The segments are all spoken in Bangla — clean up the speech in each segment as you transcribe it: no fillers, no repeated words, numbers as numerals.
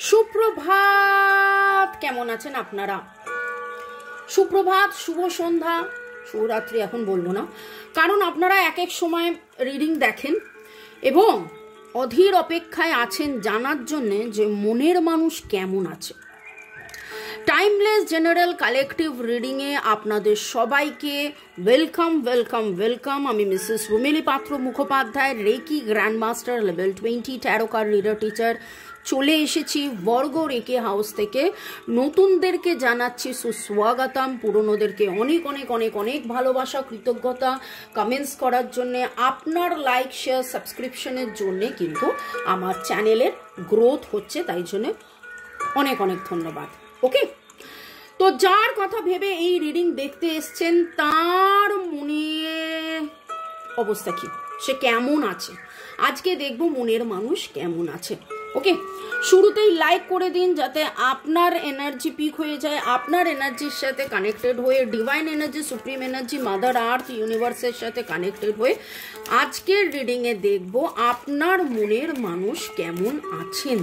সুপ্রভাত, কেমন আছেন আপনারা? সুপ্রভাত, শুভ সন্ধ্যা, শুভরাত্রি এখন বলবো না, কারণ আপনারা এক এক সময় রিডিং দেখেন এবং অধীর অপেক্ষায় আছেন জানার জন্যে যে মনের মানুষ কেমন আছে। টাইমলেস জেনারেল কালেকটিভ রিডিংয়ে আপনাদের সবাইকে ওয়েলকাম ওয়েলকাম ওয়েলকাম। আমি Mrs Rumeli Patra Mukhopadhyay, reiki grandmaster level 20 tarot card reader teacher. চলে এসেছি বর্গ রেকি হাউস থেকে। নতুনদেরকে জানাচ্ছি সুস্বাগতম, পুরনোদেরকে অনেক অনেক অনেক অনেক ভালোবাসা, কৃতজ্ঞতা কমেন্টস করার জন্যে, আপনার লাইক শেয়ার সাবস্ক্রিপশনের জন্যে কিন্তু আমার চ্যানেলের গ্রোথ হচ্ছে, তাই জন্য অনেক অনেক ধন্যবাদ। ওকে, তো যার কথা ভেবে এই রিডিং দেখতে এসছেন তার মনে অবস্থা কি, সে কেমন আছে, আজকে দেখবো মনের মানুষ কেমন আছে। ওকে, শুরুতেই লাইক করে দিন যাতে আপনার এনার্জি পিক হয়ে যায়, আপনার এনার্জির সাথে কানেক্টেড হয়ে, divine energy, supreme energy, mother earth, ইউনিভার্সের সাথে কানেক্টেড হয়ে আজকের রিডিংয়ে দেখবো আপনার মনের মানুষ কেমন আছেন।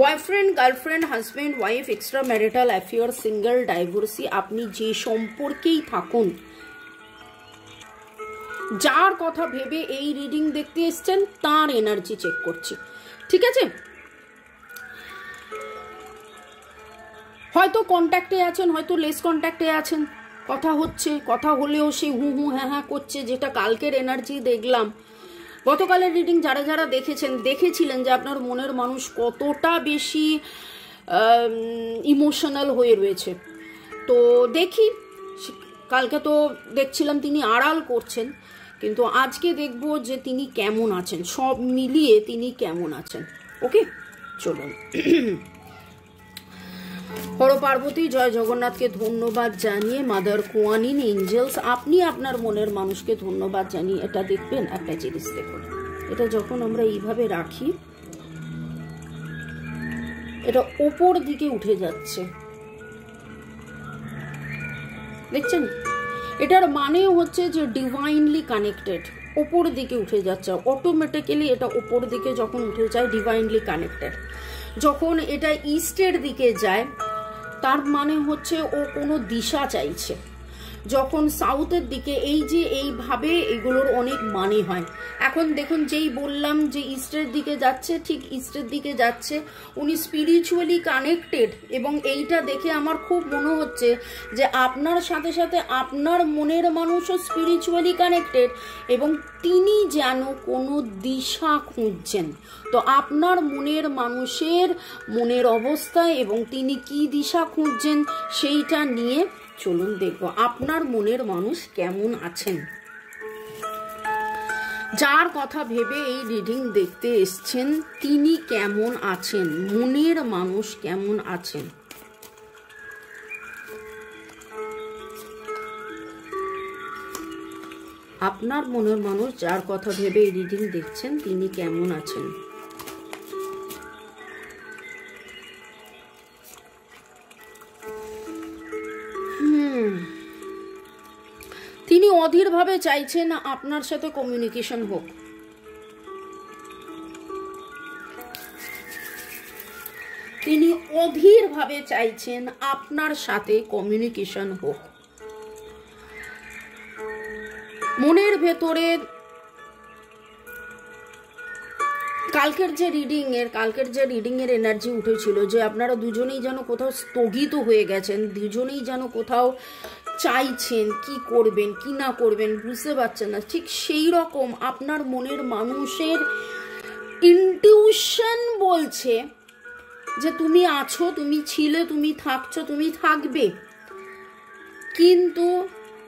Boyfriend, girlfriend, husband, wife, extra marital affair, single, divorcee, আপনি যে সম্পর্কেই থাকুন, যার কথা ভেবে এই রিডিং দেখতে এসছেন তার এনার্জি চেক করছি, ঠিক আছে? হয়তো কন্ট্যাক্টে আছেন, হয়তো লেস কন্ট্যাক্টে আছেন, কথা হচ্ছে, কথা হলেও সে হু হু হ্যাঁ হ্যাঁ করছে, যেটা কালকের এনার্জি দেখলাম। গতকালের রিডিং যারা যারা দেখেছিলেন যে আপনার মনের মানুষ কতটা বেশি ইমোশনাল হয়ে রয়েছে। তো দেখি, কালকে তো দেখছিলাম তিনি আড়াল করছেন, কিন্তু আজকে দেখব যে তিনি কেমন আছেন, সব মিলিয়ে তিনি কেমন আছেন। ওকে, চলুন। হর পার্বতী, জয় জগন্নাথকে ধন্যবাদ জানিয়ে, মাদার কুয়ানিন, এঞ্জেলস, আপনি আপনার মনের মানুষকে ধন্যবাদ জানিয়ে এটা দেখবেন। একটা জিনিস দেখুন, এটা যখন আমরা এইভাবে রাখি, এটা ওপর দিকে উঠে যাচ্ছে, দেখছেন? এটার মানে হচ্ছে যে ডিভাইনলি কানেক্টেড, ওপর দিকে উঠে যাচ্ছে অটোমেটিক্যালি। এটা ওপর দিকে যখন উঠে যায়, ডিভাইনলি কানেক্টেড। যখন এটা ইস্টের দিকে যায়, তার মানে হচ্ছে ও কোনো দিশা চাইছে। যখন সাউথের দিকে, এই যে এইভাবে, এগুলোর অনেক মানে হয়। এখন দেখুন, যেই বললাম যে ইস্টের দিকে যাচ্ছে, ঠিক ইস্টের দিকে যাচ্ছে, উনি স্পিরিচুয়ালি কানেক্টেড। এবং এইটা দেখে আমার খুব মনে হচ্ছে যে আপনার সাথে সাথে আপনার মনের মানুষও স্পিরিচুয়ালি কানেক্টেড এবং তিনি যেন কোনো দিশা খুঁজছেন। তো আপনার মনের মানুষের মনের অবস্থা এবং তিনি কি দিশা খুঁজছেন সেইটা নিয়ে চলুন দেখবো আপনার মনের মানুষ কেমন আছেন। যার কথা ভেবে এই রিডিং দেখতে এসছেন তিনি কেমন আছেন, মনের মানুষ কেমন আছেন। আপনার মনের মানুষ যার কথা ভেবে এই রিডিং দেখছেন তিনি কেমন আছেন। তিনি অধীরভাবে চাইছেন আপনার সাথে কমিউনিকেশন হোক। তিনি অধীরভাবে চাইছেন আপনার সাথে কমিউনিকেশন হোক। মনের ভেতরে কালকের যে রিডিং এর এনার্জি উঠেছিল যে আপনারা দুজনেই যেন কোথাও স্থগিত হয়ে গেছেন, দুজনেই যেন কোথাও চাইছেন কি করবেন কি না করবেন বুঝতে পারছেন না, ঠিক সেই রকম আপনার মনের মানুষের ইনটিউশন বলছে যে তুমি আছো, তুমি ছিলে, তুমি থাকছো, তুমি থাকবে। কিন্তু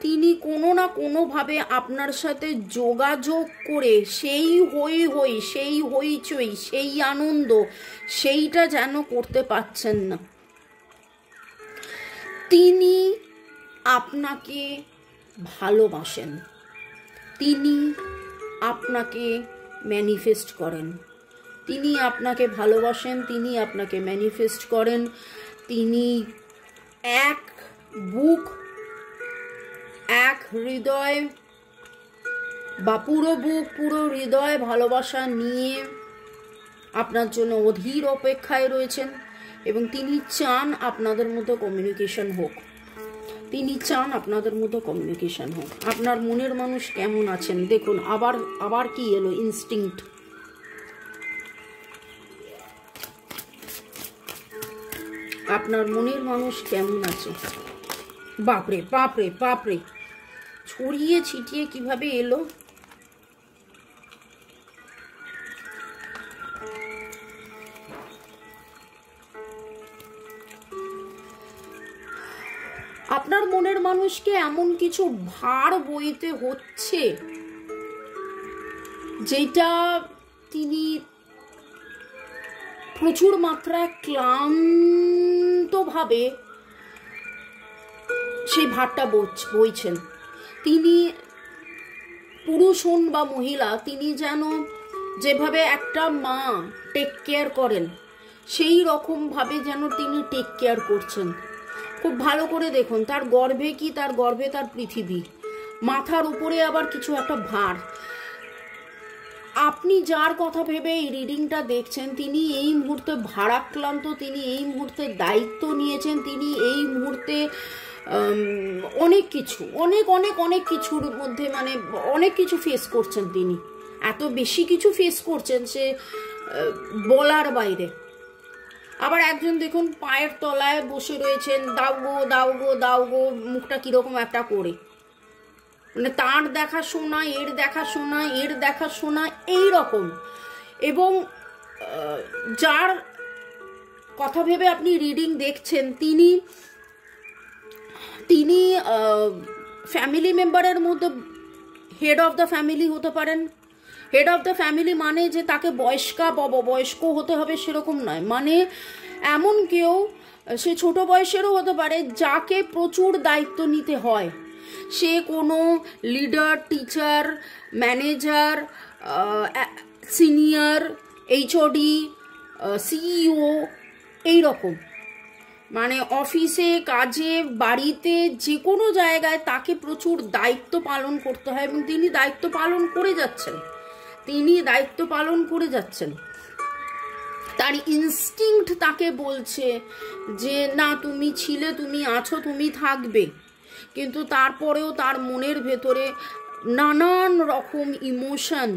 তিনি কোনো না কোনোভাবে আপনার সাথে যোগাযোগ করে সেই সেই হইচই, সেই আনন্দ, সেইটা যেন করতে পারছেন না। তিনি আপনাকে ভালোবাসেন, তিনি আপনাকে ম্যানিফেস্ট করেন, তিনি আপনাকে ভালোবাসেন, তিনি আপনাকে ম্যানিফেস্ট করেন। তিনি এক বুক, এক হৃদয় বা পুরো বুক, পুরো হৃদয় ভালোবাসা নিয়ে আপনার জন্য অধীর অপেক্ষায় রয়েছেন এবং তিনি চান আপনাদের মধ্যে কমিউনিকেশন হোক, তিনি চান আপনাদের মধ্যে কমিউনিকেশন হোক। আপনার মনের মানুষ কেমন আছেন দেখুন, আবার কি এলো, ইনস্টিংক্ট। আপনার মনের মানুষ কেমন আছে? বাপরে বাপরে বাপরে, ছড়িয়ে ছিটিয়ে কিভাবে এলো। আপনার মনের মানুষকে এমন কিছু ভার বইতে হচ্ছে যেটা তিনি প্রচুর মাত্রায় ক্লান্তভাবে সেই ভারটা বইছেন। তিনি পুরুষ হন বা মহিলা, তিনি যেন যেভাবে একটা মা টেক কেয়ার করেন সেই রকম ভাবে যেন তিনি টেক কেয়ার করছেন। খুব ভালো করে দেখুন, তার গর্ভে কি, তার গর্ভে তার পৃথিবী, মাথার উপরে আবার কিছু একটা ভার। আপনি যার কথা ভেবে এই রিডিংটা দেখছেন তিনি এই মুহূর্তে ভারাক্রান্ত, তিনি এই মুহূর্তে দায়িত্ব নিয়েছেন, তিনি এই মুহূর্তে অনেক কিছু অনেক অনেক অনেক কিছুর মধ্যে মানে অনেক কিছু ফেস করছেন। তিনি এত বেশি কিছু ফেস করছেন সে বলার বাইরে। আবার একজন দেখুন পায়ের তলায় বসে রয়েছেন, দাও গো দাও গো দাও গো, মুখটা কিরকম একটা করে, মানে তার দেখাশোনা, এর দেখাশোনা, এর দেখাশোনা এইরকম। এবং যার কথা ভেবে আপনি রিডিং দেখছেন তিনি তিনি ফ্যামিলি মেম্বারের মধ্যে হেড অফ দ্য ফ্যামিলি হতে পারেন। হেড অফ দ্য ফ্যামিলি মানে যে তাকে বয়স্ক হতে হবে সেরকম নয়, মানে এমন কেউ, সে ছোট বয়সেরও হতে পারে, যাকে প্রচুর দায়িত্ব নিতে হয়। সে কোনো leader, teacher, manager, senior, HOD, CEO এইরকম, মানে অফিসে, কাজে, বাড়িতে, যে কোনো জায়গায় তাকে প্রচুর দায়িত্ব পালন করতে হয় এবং তিনি দায়িত্ব পালন করে যাচ্ছেন। তার ইনস্টিংক্ট তাকে বলছে যে না, তুমি ছিলে, তুমি আছো, তুমি থাকবে, কিন্তু তারপরেও তার মনের ভেতরে নানান রকম ইমোশন,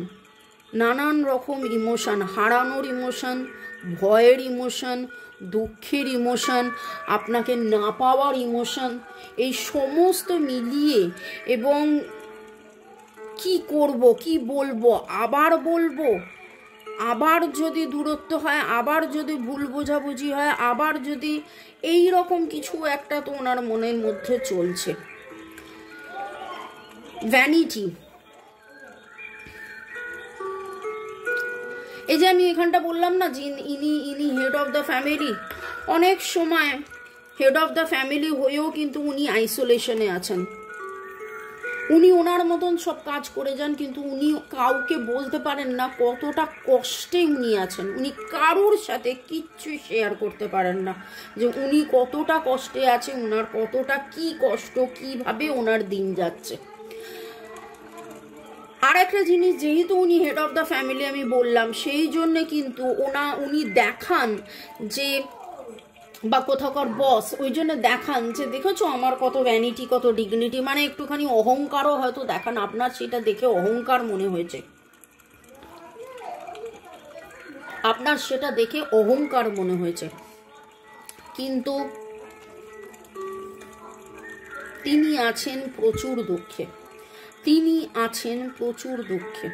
হারানোর ইমোশন, ভয়ের ইমোশন, দুঃখের ইমোশন, আপনাকে না পাওয়ার ইমোশন, এই সমস্ত মিলিয়ে, এবং কি করব, কি বলবো, আবার যদি দূরত্ব হয়, আবার যদি ভুল বোঝাবুঝি হয়, আবার যদি এই রকম কিছু একটা তো ওনার মনের মধ্যে চলছে। ভ্যানিটি, এই যে আমি এখানটা বললাম না যে ইনি হেড অফ দ্য ফ্যামিলি, অনেক সময় হেড অফ দ্য ফ্যামিলি হয়েও কিন্তু উনি আইসোলেশনে আছেন। উনি ওনার মতন সব কাজ করে যান, কিন্তু উনি কাউকে বলতে পারেন না কতটা কষ্টে উনি আছেন। উনি কারোর সাথে কিচ্ছু শেয়ার করতে পারেন না যে উনি কতটা কষ্টে আছে, ওনার কতটা কি কষ্ট, কিভাবে ওনার দিন যাচ্ছে। আর একটা জিনিস, যেহেতু উনি হেড অফ দ্য ফ্যামিলি আমি বললাম, সেই জন্যে কিন্তু উনি দেখান যে, বা কোথাকার বস, ওই জন্য দেখান যে দেখেছো আমার কত ভ্যানিটি, কত ডিগনিটি, মানে একটুখানি অহংকারও হয়তো দেখান। আপনার সেটা দেখে অহংকার মনে হয়েছে, কিন্তু তিনি আছেন প্রচুর দুঃখে।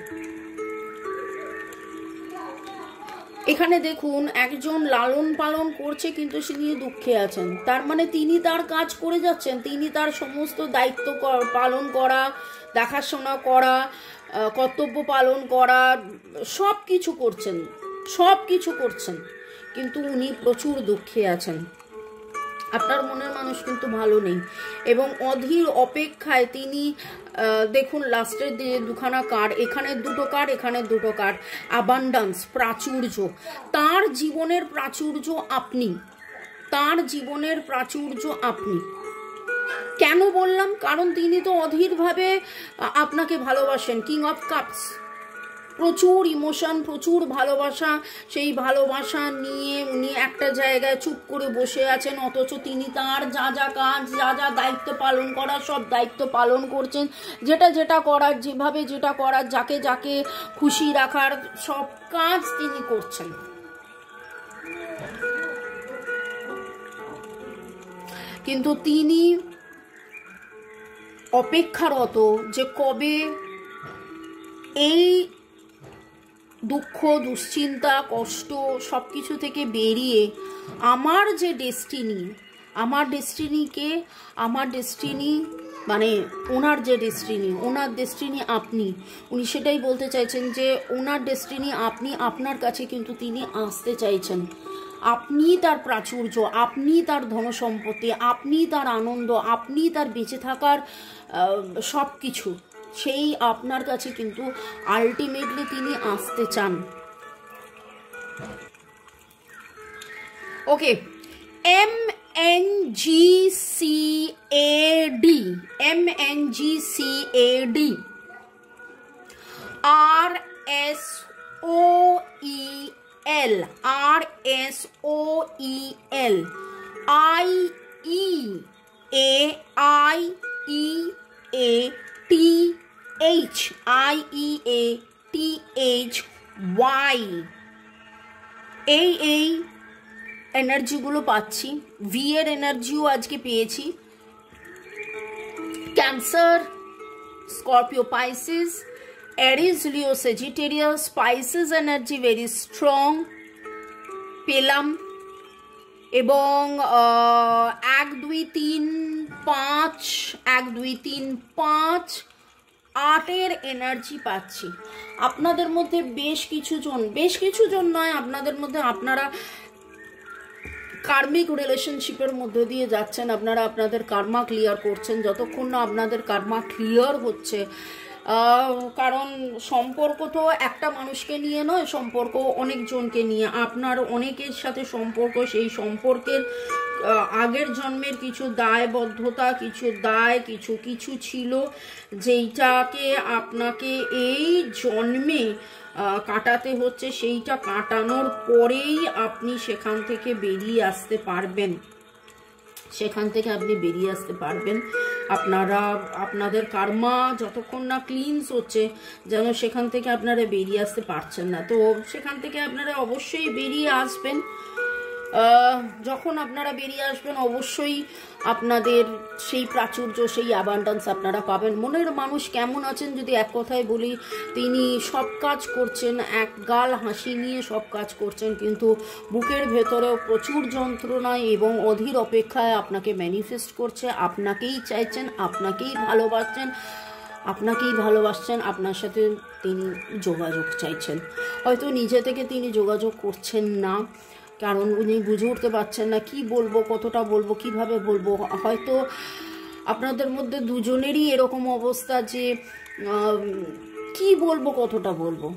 এখানে দেখুন একজন লালন পালন করছে কিন্তু তিনি দুঃখে আছেন, তার মানে তিনি তার কাজ করে যাচ্ছেন, তিনি তার সমস্ত দায়িত্ব পালন করা, দেখাশোনা করা, কর্তব্য পালন করা, সব কিছু করছেন, কিন্তু উনি প্রচুর দুঃখে আছেন। আপনার মনের মানুষ কিন্তু ভালো নেই এবং অধীর অপেক্ষায় তিনি, দেখুন লাস্টের দিকে দুখানা কার্ড, এখানে দুটো কার্ড, এখানে দুটো কার্ড, অ্যাবান্ডান্স, প্রাচুর্য। তার জীবনের প্রাচুর্য আপনি। কেন বললাম? কারণ তিনি তো অধীরভাবে আপনাকে ভালোবাসেন। কিং অফ কাপস, প্রচুর ইমোশন, প্রচুর ভালোবাসা, সেই ভালোবাসা নিয়ে উনি একটা জায়গায় চুপ করে বসে আছেন, অথচ তিনি তার যা যা কাজ, যা যা দায়িত্ব পালন করার সব দায়িত্ব পালন করছেন, যেটা যেটা করার, যেভাবে যেটা করার, যাকে যাকে খুশি রাখার সব কাজ তিনি করছেন। কিন্তু তিনি অপেক্ষারত যে কবে এই দুঃখ, দুশ্চিন্তা, কষ্ট সব কিছু থেকে বেরিয়ে আমার যে ডেস্টিনি, আমার ডেস্টিনি মানে ওনার যে ডেস্টিনি, ওনার ডেস্টিনি আপনি, উনি সেটাই বলতে চাইছেন যে ওনার ডেস্টিনি আপনি, আপনার কাছে কিন্তু তিনি আসতে চাইছেন। আপনি তার প্রাচুর্য, আপনি তার ধনসম্পত্তি, আপনি তার আনন্দ, আপনি তার বেঁচে থাকার সব কিছু, সেই আপনার কাছে কিন্তু আলটিমেটলি তিনি আসতে চান। ওকে, MNGCAD, MNGCAD, RSOEL, RSOEL, IEATHY, এই এনার্জিগুলো পাচ্ছি। ভি এর এনার্জিও আজকে পেয়েছি। Cancer, Scorpio, Pisces, Aries, Leo, Sagittarius, Pisces energy very strong পেলাম। এবং 1 2 3 5, 1 2 3 5, 8-এর এনার্জি পাচ্ছি। আপনাদের মধ্যে বেশ কিছু জন নয়, আপনাদের মধ্যে আপনারা কার্মিক রিলেশনশিপের মধ্যে দিয়ে যাচ্ছেন, আপনারা আপনাদের কার্মা ক্লিয়ার করছেন। যতক্ষণ না আপনাদের কার্মা ক্লিয়ার হচ্ছে, কারণ সম্পর্ক তো একটা মানুষকে নিয়ে নয়, সম্পর্ক অনেকজনকে নিয়ে। আপনার অনেকের সাথে সম্পর্ক, সেই সম্পর্কের আগের জন্মের কিছু দায়বদ্ধতা, কিছু ছিল যেইটাকে আপনাকে এই জন্মে কাটাতে হচ্ছে। সেইটা কাটানোর পরেই আপনি সেখান থেকে বেরিয়ে আসতে পারবেন। আপনাদের কার্মা যতক্ষণ না ক্লিনস হচ্ছে, যেন সেখান থেকে আপনারা বেরিয়ে আসতে পারছেন না। তো সেখান থেকে আপনারা অবশ্যই বেরিয়ে আসবেন। যখন আপনারা বেরিয়ে আসবেন, অবশ্যই আপনাদের সেই প্রাচুর্য, সেই অ্যাবান্ডেন্স আপনারা পাবেন। মনের মানুষ কেমন আছেন যদি এক কথায় বলি, তিনি সব কাজ করছেন, এক গাল হাসি নিয়ে সব কাজ করছেন, কিন্তু বুকের ভেতরেও প্রচুর যন্ত্রণায় এবং অধীর অপেক্ষায় আপনাকে ম্যানিফেস্ট করছে, আপনাকেই চাইছেন, আপনাকেই ভালোবাসছেন, আপনার সাথে তিনি যোগাযোগ চাইছেন। হয়তো নিজে থেকে তিনি যোগাযোগ করছেন না, কারণ উনি বুঝে উঠতে পারছেন না কি বলবো, কতটা বলবো, কিভাবে বলবো। হয়তো আপনাদের মধ্যে দুজনেরই এরকম অবস্থা যে কি বলবো, কতটা বলবো।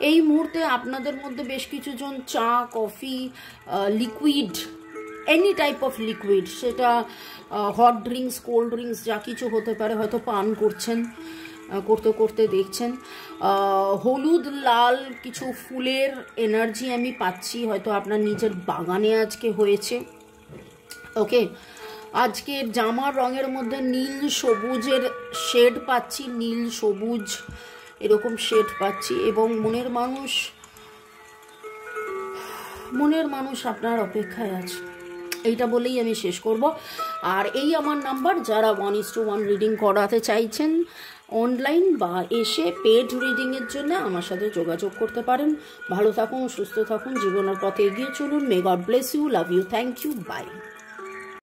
এই মুহূর্তে আপনাদের মধ্যে বেশ কিছু জন চা, coffee, liquid, any type of liquid, সেটা হট ড্রিঙ্কস, কোল্ড ড্রিঙ্কস যা কিছু হতে পারে, হয়তো পান করছেন, করতে দেখছেন। হলুদ লাল কিছু ফুলের এনার্জি আমি পাচ্ছি, হয়তো আপনার নিজের বাগানে আজকে হয়েছে। ওকে, আজকে জামার রঙের মধ্যে নীল সবুজের শেড পাচ্ছি, নীল সবুজ এরকম শেড পাচ্ছি। এবং মনের মানুষ আপনার অপেক্ষায় আছে, এইটা বলেই আমি শেষ করব। আর এই আমার নাম্বার, যারা 1:1 রিডিং করাতে চাইছেন অনলাইন বা এসে পেড রিডিংয়ের জন্য আমার সাথে যোগাযোগ করতে পারেন। ভালো থাকুন, সুস্থ থাকুন, জীবনের পথে এগিয়ে চলুন। May God bless you, love you, thank you, by.